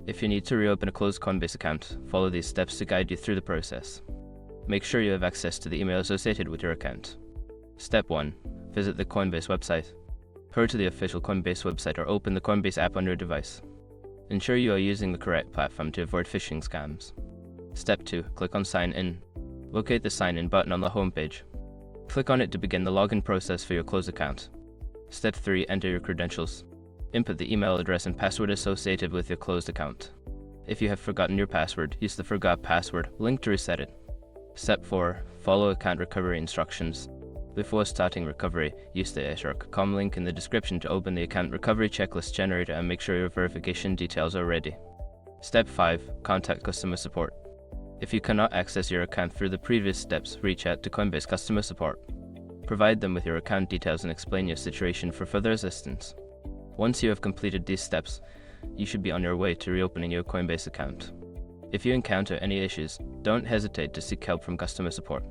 If you need to reopen a closed Coinbase account, follow these steps to guide you through the process. Make sure you have access to the email associated with your account. Step 1. Visit the Coinbase website. Go to the official Coinbase website or open the Coinbase app on your device. Ensure you are using the correct platform to avoid phishing scams. Step 2. Click on Sign In. Locate the Sign In button on the homepage. Click on it to begin the login process for your closed account. Step 3. Enter your credentials. Input the email address and password associated with your closed account. If you have forgotten your password, use the Forgot Password link to reset it. Step 4. Follow account recovery instructions. Before starting recovery, use the /com link in the description to open the account recovery checklist generator and make sure your verification details are ready. Step 5. Contact customer support. If you cannot access your account through the previous steps, reach out to Coinbase customer support. Provide them with your account details and explain your situation for further assistance. Once you have completed these steps, you should be on your way to reopening your Coinbase account. If you encounter any issues, don't hesitate to seek help from customer support.